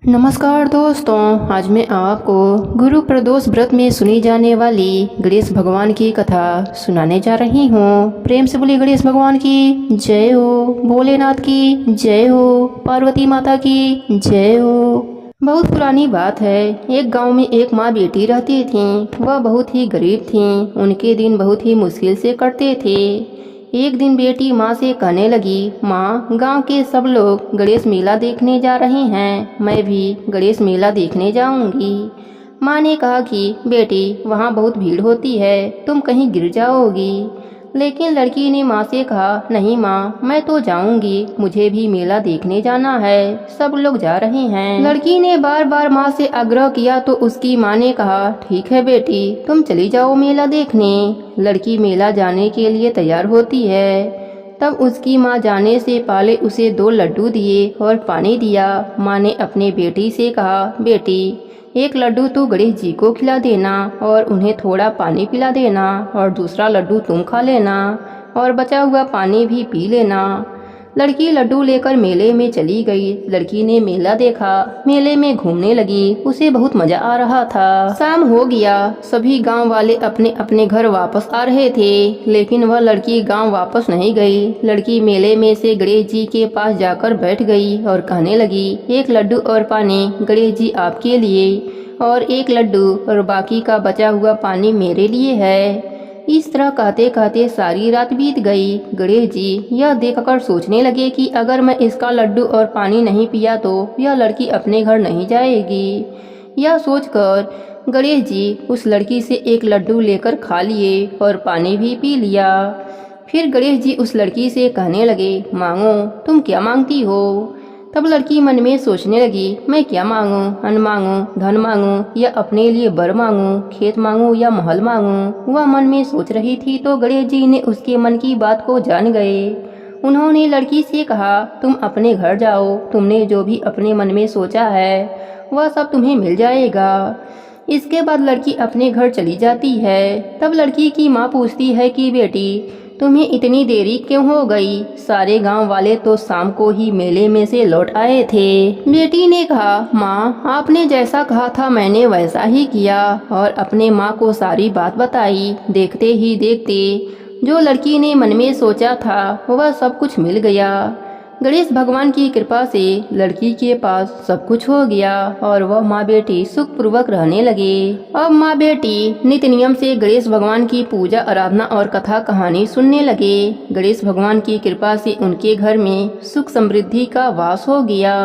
नमस्कार दोस्तों, आज मैं आपको गुरु प्रदोष व्रत में सुनी जाने वाली गणेश भगवान की कथा सुनाने जा रही हूँ। प्रेम से बोलिए गणेश भगवान की जय हो, भोलेनाथ की जय हो, पार्वती माता की जय हो। बहुत पुरानी बात है। एक गांव में एक माँ बेटी रहती थी। वह बहुत ही गरीब थी। उनके दिन बहुत ही मुश्किल से कटते थे। एक दिन बेटी माँ से कहने लगी, माँ, गांव के सब लोग गणेश मेला देखने जा रहे हैं, मैं भी गणेश मेला देखने जाऊंगी। माँ ने कहा कि बेटी, वहाँ बहुत भीड़ होती है, तुम कहीं गिर जाओगी। लेकिन लड़की ने माँ से कहा, नहीं माँ, मैं तो जाऊंगी, मुझे भी मेला देखने जाना है, सब लोग जा रहे हैं। लड़की ने बार बार माँ से आग्रह किया तो उसकी माँ ने कहा, ठीक है बेटी, तुम चली जाओ मेला देखने। लड़की मेला जाने के लिए तैयार होती है। तब उसकी माँ जाने से पहले उसे 2 लड्डू दिए और पानी दिया। माँ ने अपने बेटी से कहा, बेटी, एक लड्डू तू गणेश जी को खिला देना और उन्हें थोड़ा पानी पिला देना, और दूसरा लड्डू तुम खा लेना और बचा हुआ पानी भी पी लेना। लड़की लड्डू लेकर मेले में चली गई। लड़की ने मेला देखा, मेले में घूमने लगी, उसे बहुत मजा आ रहा था। शाम हो गया, सभी गांव वाले अपने अपने घर वापस आ रहे थे, लेकिन वह लड़की गांव वापस नहीं गई। लड़की मेले में से गणेश जी के पास जाकर बैठ गई और कहने लगी, एक लड्डू और पानी गणेश जी आपके लिए, और एक लड्डू और बाकी का बचा हुआ पानी मेरे लिए है। इस तरह कहते कहते सारी रात बीत गई। गणेश जी यह देखकर सोचने लगे कि अगर मैं इसका लड्डू और पानी नहीं पिया तो यह लड़की अपने घर नहीं जाएगी। यह सोचकर गणेश जी उस लड़की से एक लड्डू लेकर खा लिए और पानी भी पी लिया। फिर गणेश जी उस लड़की से कहने लगे, मांगो, तुम क्या मांगती हो? तब लड़की मन में सोचने लगी, मैं क्या मांगूं, अन्न मांगूं, धन मांगूं, या अपने लिए बर मांगूं, खेत मांगूं या महल मांगूं। वह मन में सोच रही थी तो गणेश जी ने उसके मन की बात को जान गए। उन्होंने लड़की से कहा, तुम अपने घर जाओ, तुमने जो भी अपने मन में सोचा है वह सब तुम्हें मिल जाएगा। इसके बाद लड़की अपने घर चली जाती है। तब लड़की की माँ पूछती है कि बेटी, तुम्हें इतनी देरी क्यों हो गई? सारे गांव वाले तो शाम को ही मेले में से लौट आए थे। बेटी ने कहा, माँ, आपने जैसा कहा था मैंने वैसा ही किया और अपने माँ को सारी बात बताई। देखते ही देखते जो लड़की ने मन में सोचा था वह सब कुछ मिल गया। गणेश भगवान की कृपा से लड़की के पास सब कुछ हो गया और वह माँ बेटी सुखपूर्वक रहने लगे। अब माँ बेटी नित्य नियम से गणेश भगवान की पूजा आराधना और कथा कहानी सुनने लगे। गणेश भगवान की कृपा से उनके घर में सुख समृद्धि का वास हो गया।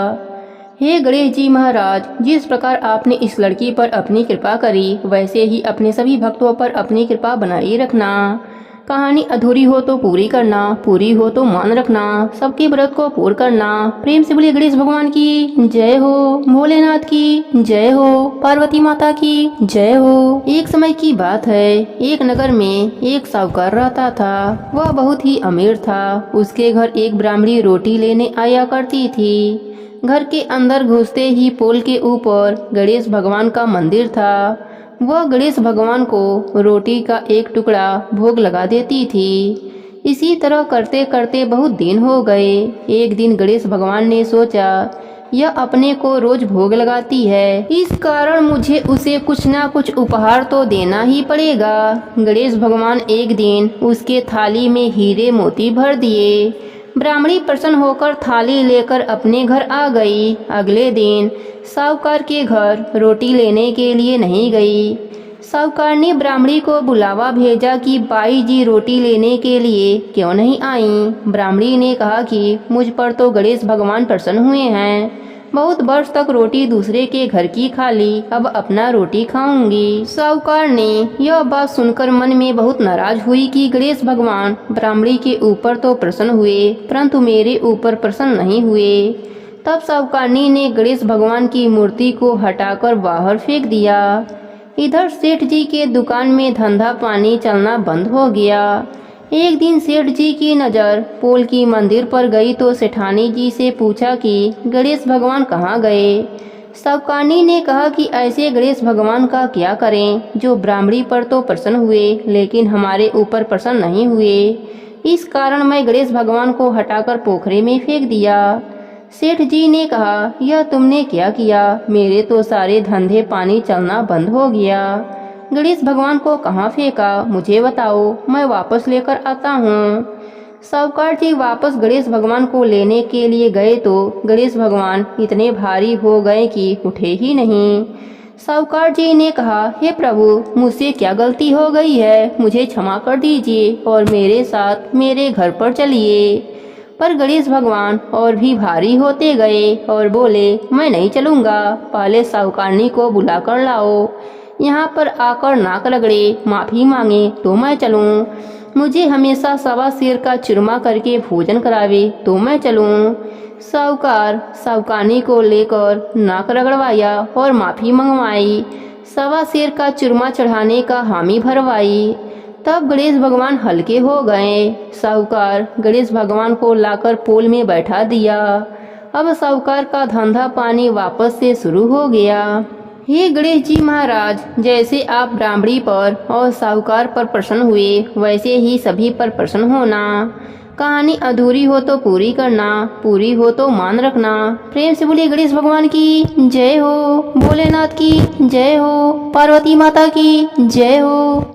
हे गणेश जी महाराज, जिस प्रकार आपने इस लड़की पर अपनी कृपा करी, वैसे ही अपने सभी भक्तों पर अपनी कृपा बनाए रखना। कहानी अधूरी हो तो पूरी करना, पूरी हो तो मान रखना, सबके व्रत को पूर्ण करना। प्रेम से बोलिए गणेश भगवान की जय हो, भोलेनाथ की जय हो, पार्वती माता की जय हो। एक समय की बात है, एक नगर में एक साहूकार रहता था। वह बहुत ही अमीर था। उसके घर एक ब्राह्मणी रोटी लेने आया करती थी। घर के अंदर घुसते ही पोल के ऊपर गणेश भगवान का मंदिर था। वह गणेश भगवान को रोटी का एक टुकड़ा भोग लगा देती थी। इसी तरह करते करते बहुत दिन हो गए। एक दिन गणेश भगवान ने सोचा, यह अपने को रोज भोग लगाती है, इस कारण मुझे उसे कुछ ना कुछ उपहार तो देना ही पड़ेगा। गणेश भगवान एक दिन उसके थाली में हीरे मोती भर दिए। ब्राह्मणी प्रसन्न होकर थाली लेकर अपने घर आ गई। अगले दिन साहूकार के घर रोटी लेने के लिए नहीं गई। साहूकार ने ब्राह्मणी को बुलावा भेजा कि बाई जी रोटी लेने के लिए क्यों नहीं आई। ब्राह्मणी ने कहा कि मुझ पर तो गणेश भगवान प्रसन्न हुए हैं, बहुत वर्ष तक रोटी दूसरे के घर की खा ली, अब अपना रोटी खाऊंगी। साहूकार ने यह बात सुनकर मन में बहुत नाराज हुई कि गणेश भगवान ब्राह्मणी के ऊपर तो प्रसन्न हुए परंतु मेरे ऊपर प्रसन्न नहीं हुए। तब साहूकारनी ने गणेश भगवान की मूर्ति को हटाकर बाहर फेंक दिया। इधर सेठ जी के दुकान में धंधा पानी चलना बंद हो गया। एक दिन सेठ जी की नज़र पोल की मंदिर पर गई तो सेठानी जी से पूछा कि गणेश भगवान कहाँ गए। साहूकारनी ने कहा कि ऐसे गणेश भगवान का क्या करें जो ब्राह्मणी पर तो प्रसन्न हुए लेकिन हमारे ऊपर प्रसन्न नहीं हुए। इस कारण मैं गणेश भगवान को हटाकर पोखरे में फेंक दिया। सेठ जी ने कहा, यह तुमने क्या किया? मेरे तो सारे धंधे पानी चलना बंद हो गया। गणेश भगवान को कहाँ फेंका, मुझे बताओ, मैं वापस लेकर आता हूँ। साहूकार जी वापस गणेश भगवान को लेने के लिए गए तो गणेश भगवान इतने भारी हो गए कि उठे ही नहीं। साहूकार जी ने कहा, हे प्रभु, मुझसे क्या गलती हो गई है, मुझे क्षमा कर दीजिए और मेरे साथ मेरे घर पर चलिए। पर गणेश भगवान और भी भारी होते गए और बोले, मैं नहीं चलूँगा, पहले साहूकारनी को बुला कर लाओ। यहाँ पर आकर नाक रगड़े, माफ़ी मांगे तो मैं चलूँ। मुझे हमेशा सवा सिर का चूरमा करके भोजन करावे तो मैं चलूँ। साहूकार साहूकारनी को लेकर नाक रगड़वाया और माफ़ी मंगवाई, सवा सिर का चूरमा चढ़ाने का हामी भरवाई। तब गणेश भगवान हल्के हो गए। साहूकार गणेश भगवान को लाकर पोल में बैठा दिया। अब साहूकार का धंधा पानी वापस से शुरू हो गया। हे गणेश जी महाराज, जैसे आप ब्राह्मणी पर और साहूकार पर प्रसन्न हुए, वैसे ही सभी पर प्रसन्न होना। कहानी अधूरी हो तो पूरी करना, पूरी हो तो मान रखना। प्रेम से बोलिए गणेश भगवान की जय हो, भोलेनाथ की जय हो, पार्वती माता की जय हो।